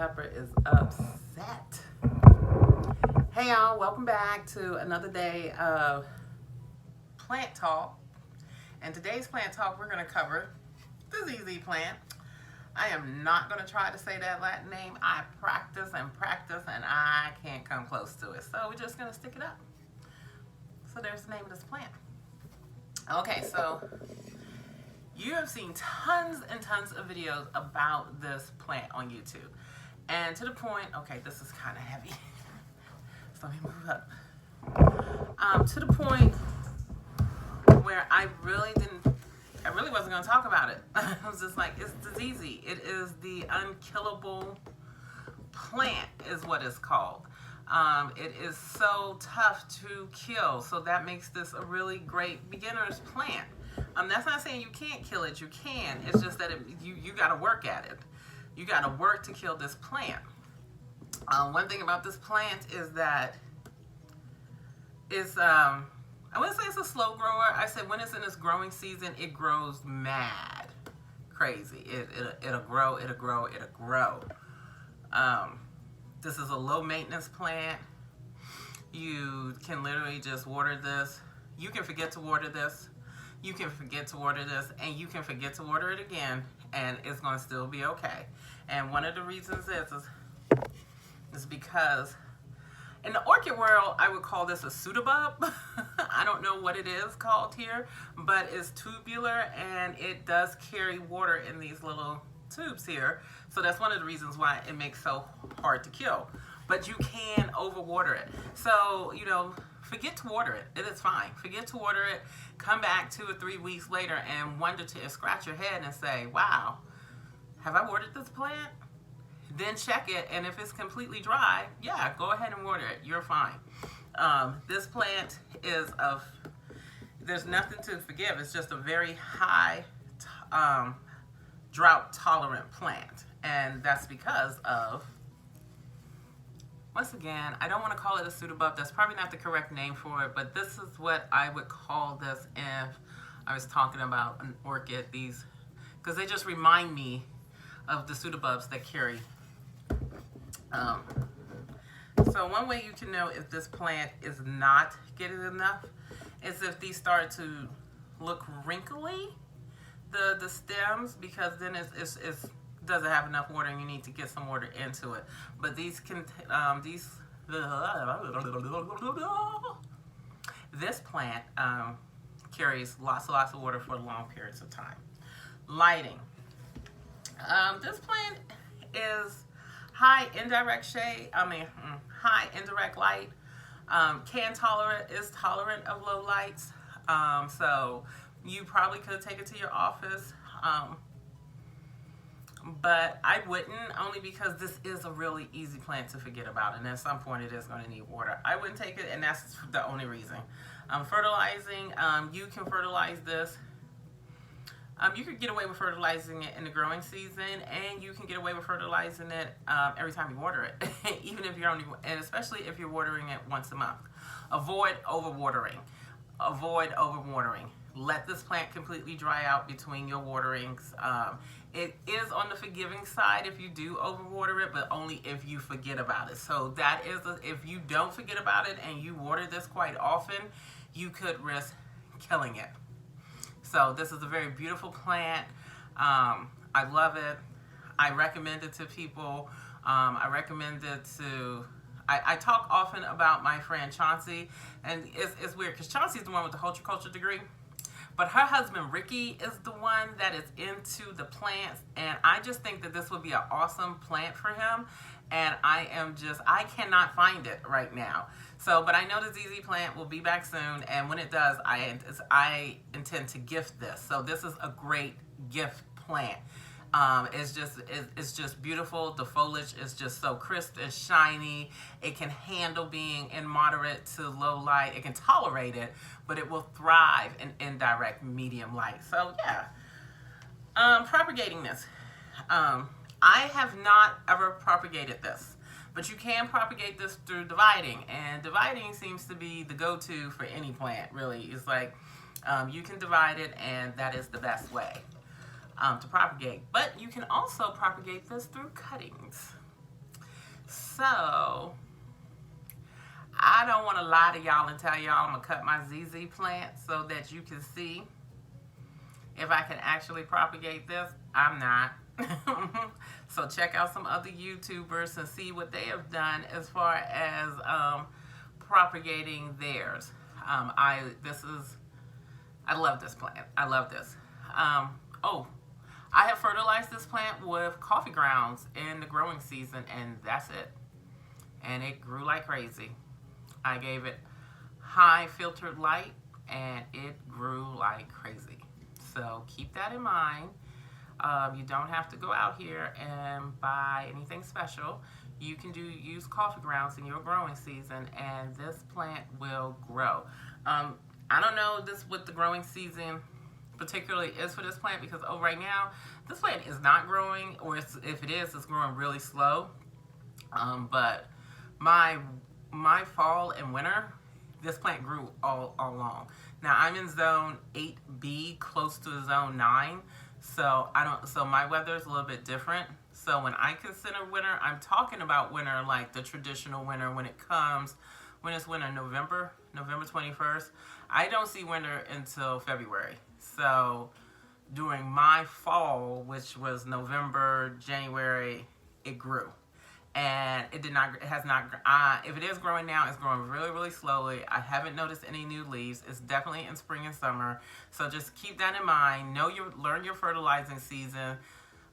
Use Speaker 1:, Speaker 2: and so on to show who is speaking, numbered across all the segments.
Speaker 1: Pepper is upset. Hey y'all, welcome back to another day of plant talk. And today's plant talk, we're going to cover the ZZ plant. I am not going to try to say that Latin name. I practice and I can't come close to it. So we're just going to stick it up. So there's the name of this plant. Okay, so you have seen tons and tons of videos about this plant on YouTube. And to the point, okay, this is kind of heavy. So let me move up. To the point where I really wasn't going to talk about it. I was just like, it's the ZZ. It is the unkillable plant is what it's called. It is so tough to kill. So that makes this a really great beginner's plant. That's not saying you can't kill it. You can. It's just that you got to work at it. You got to work to kill this plant. One thing about this plant is that it's, I wouldn't say it's a slow grower. I said when it's in its growing season, it grows mad crazy. It'll grow. This is a low maintenance plant. You can literally just water this. You can forget to water this. You can forget to water this, and you can forget to water it again, and it's going to still be okay. And one of the reasons is because in the orchid world, I would call this a pseudobulb. I don't know what it is called here, but it's tubular, and it does carry water in these little tubes here. So that's one of the reasons why it makes so hard to kill. But you can overwater it. So, forget to water it. It is fine. Forget to water it. Come back 2 or 3 weeks later and scratch your head and say, wow, have I watered this plant? Then check it, and if it's completely dry, yeah, go ahead and water it. You're fine. This plant is there's nothing to forgive. It's just a very high drought-tolerant plant, and that's because of, once again, I don't want to call it a pseudobulb. That's probably not the correct name for it, but this is what I would call this if I was talking about an orchid. These, because they just remind me of the pseudobulbs that carry. So one way you can know if this plant is not getting enough is if these start to look wrinkly, the stems, because then it doesn't have enough water and you need to get some water into it. But this plant carries lots of water for long periods of time. Lighting. This plant is high indirect light. Is tolerant of low lights. So you probably could take it to your office. But I wouldn't, only because this is a really easy plant to forget about, and at some point it is going to need water. I wouldn't take it, and that's the only reason. Fertilizing, you can fertilize this. You could get away with fertilizing it in the growing season, and you can get away with fertilizing it every time you water it, even if and especially if you're watering it once a month. Avoid overwatering. Let this plant completely dry out between your waterings. It is on the forgiving side if you do overwater it, but only if you forget about it. So that is, if you don't forget about it and you water this quite often, you could risk killing it. So this is a very beautiful plant. I love it. I recommend it to people. I talk often about my friend Chauncey, and it's weird because Chauncey's the one with the horticulture degree. But her husband, Ricky, is the one that is into the plants. And I just think that this would be an awesome plant for him. And I cannot find it right now. So, but I know the ZZ plant will be back soon. And when it does, I intend to gift this. So this is a great gift plant. It's just beautiful. The foliage is just so crisp and shiny. It can handle being in moderate to low light. It can tolerate it, but it will thrive in indirect medium light. So yeah, propagating this. I have not ever propagated this, but you can propagate this through dividing, and dividing seems to be the go-to for any plant, really. It's like you can divide it, and that is the best way to propagate. But you can also propagate this through cuttings. So I don't want to lie to y'all and tell y'all I'm going to cut my ZZ plant so that you can see if I can actually propagate this. I'm not. So check out some other YouTubers and see what they have done as far as propagating theirs. I love this plant. I love this. Oh, I have fertilized this plant with coffee grounds in the growing season, and that's it. And it grew like crazy. I gave it high filtered light, and it grew like crazy. So keep that in mind. You don't have to go out here and buy anything special. You can use coffee grounds in your growing season, and this plant will grow. I don't know what the growing season particularly is for this plant, because right now this plant is not growing, or if it is, it's growing really slow. But my fall and winter, this plant grew all along. Now I'm in zone 8B, close to zone 9. So my weather is a little bit different. So when I consider winter, I'm talking about winter like the traditional winter when it's winter, November 21st. I don't see winter until February. So during my fall, which was November, January, it grew. And if it is growing now, it's growing really, really slowly. I haven't noticed any new leaves. It's definitely in spring and summer. So just keep that in mind. Learn your fertilizing season,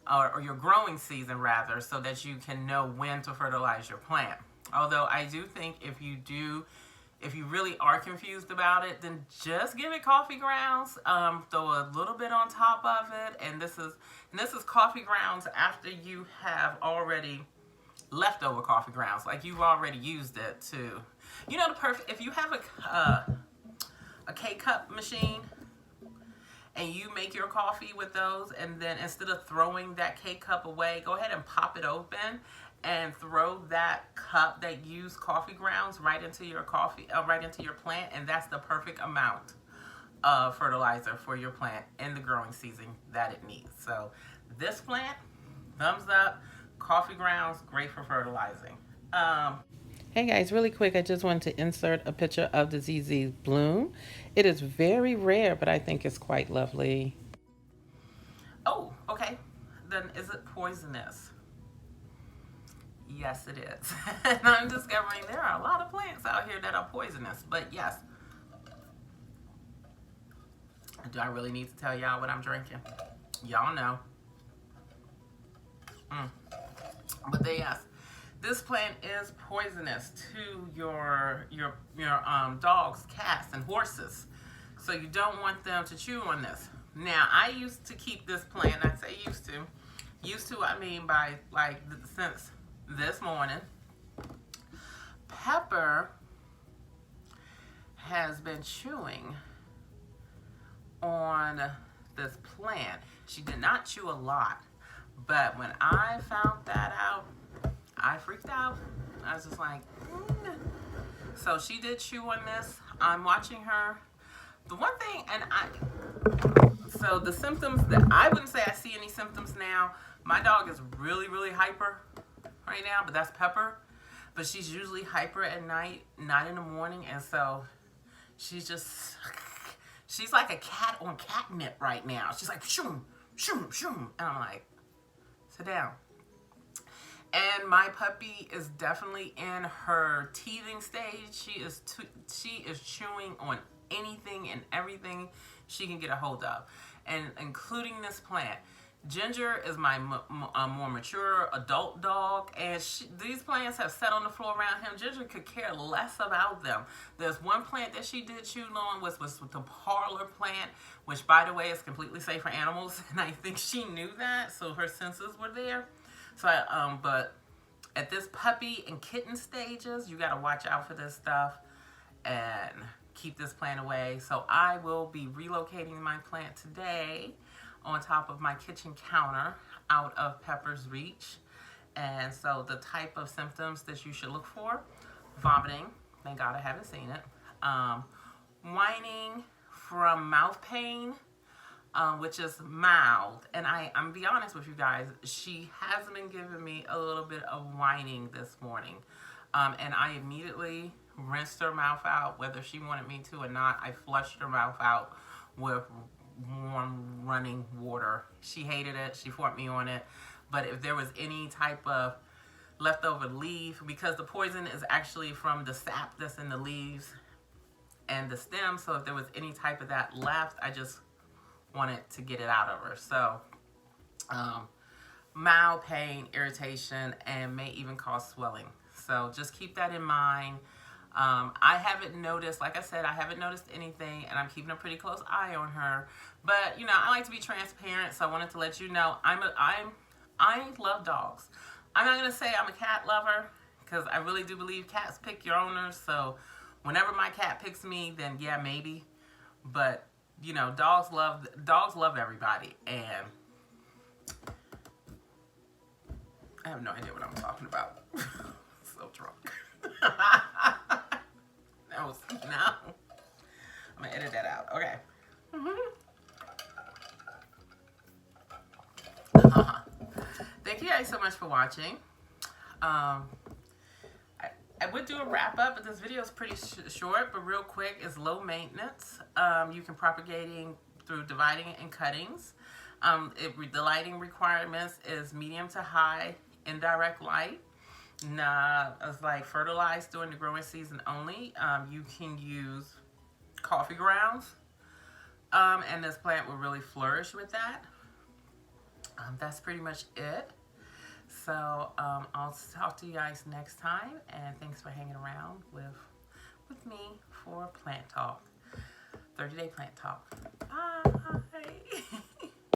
Speaker 1: or your growing season rather, so that you can know when to fertilize your plant. Although I do think if you really are confused about it, then just give it coffee grounds. Throw a little bit on top of it. And this is coffee grounds after you have already leftover coffee grounds, like you've already used it to, if you have a K-cup machine and you make your coffee with those, and then instead of throwing that K-cup away, go ahead and pop it open and throw that cup that used coffee grounds right into your plant, and that's the perfect amount of fertilizer for your plant in the growing season that it needs. So this plant, thumbs up. Coffee grounds, great for fertilizing. Hey guys, really quick, I just wanted to insert a picture of the ZZ bloom. It is very rare, but I think it's quite lovely. Oh, okay. Then is it poisonous? Yes, it is. And I'm discovering there are a lot of plants out here that are poisonous, but yes. Do I really need to tell y'all what I'm drinking? Y'all know. But yes, this plant is poisonous to your dogs, cats, and horses. So you don't want them to chew on this. Now, I used to keep this plant. I say used to. Used to, I mean by since this morning. Pepper has been chewing on this plant. She did not chew a lot. But when I found that out, I freaked out. I was just like, So she did chew on this. I'm watching her. The one thing, so the symptoms that I wouldn't say I see any symptoms now. My dog is really, really hyper right now, but that's Pepper. But she's usually hyper at night, not in the morning. And so she's like a cat on catnip right now. She's like, shoom, shoom, shoom. And I'm like, sit down. And my puppy is definitely in her teething stage. She is chewing on anything and everything she can get a hold of, and including this plant. Ginger is my more mature adult dog, and these plants have sat on the floor around him. Ginger could care less about them. There's one plant that she did chew on was the parlor plant, which, by the way, is completely safe for animals, and I think she knew that, so her senses were there. So, but at this puppy and kitten stages, you got to watch out for this stuff and keep this plant away. So I will be relocating my plant today on top of my kitchen counter out of Pepper's reach. And so the type of symptoms that you should look for: vomiting, thank God I haven't seen it, whining from mouth pain, which is mild. And I'm gonna be honest with you guys, she has been giving me a little bit of whining this morning. And I immediately rinsed her mouth out, whether she wanted me to or not. I flushed her mouth out with warm running water. She hated it. She fought me on it. But if there was any type of leftover leaf, because the poison is actually from the sap that's in the leaves and the stem, so if there was any type of that left, I just wanted to get it out of her. So mild pain, irritation, and may even cause swelling. So just keep that in mind. I haven't noticed, like I said, I haven't noticed anything, and I'm keeping a pretty close eye on her. But you know, I like to be transparent, so I wanted to let you know I love dogs. I'm not gonna say I'm a cat lover, because I really do believe cats pick your owners. So whenever my cat picks me, then yeah, maybe. But you know, dogs love everybody, and I have no idea what I'm talking about. So drunk. No. I'm gonna edit that out. Okay. Thank you guys so much for watching. I would do a wrap up, but this video is pretty short, but real quick. It's low maintenance. You can propagating through dividing and cuttings. The lighting requirements is medium to high indirect light. Nah, it's like fertilized during the growing season only. You can use coffee grounds, and this plant will really flourish with that. That's pretty much it. So I'll talk to you guys next time, and thanks for hanging around with me for Plant Talk, 30-day Plant Talk. Bye.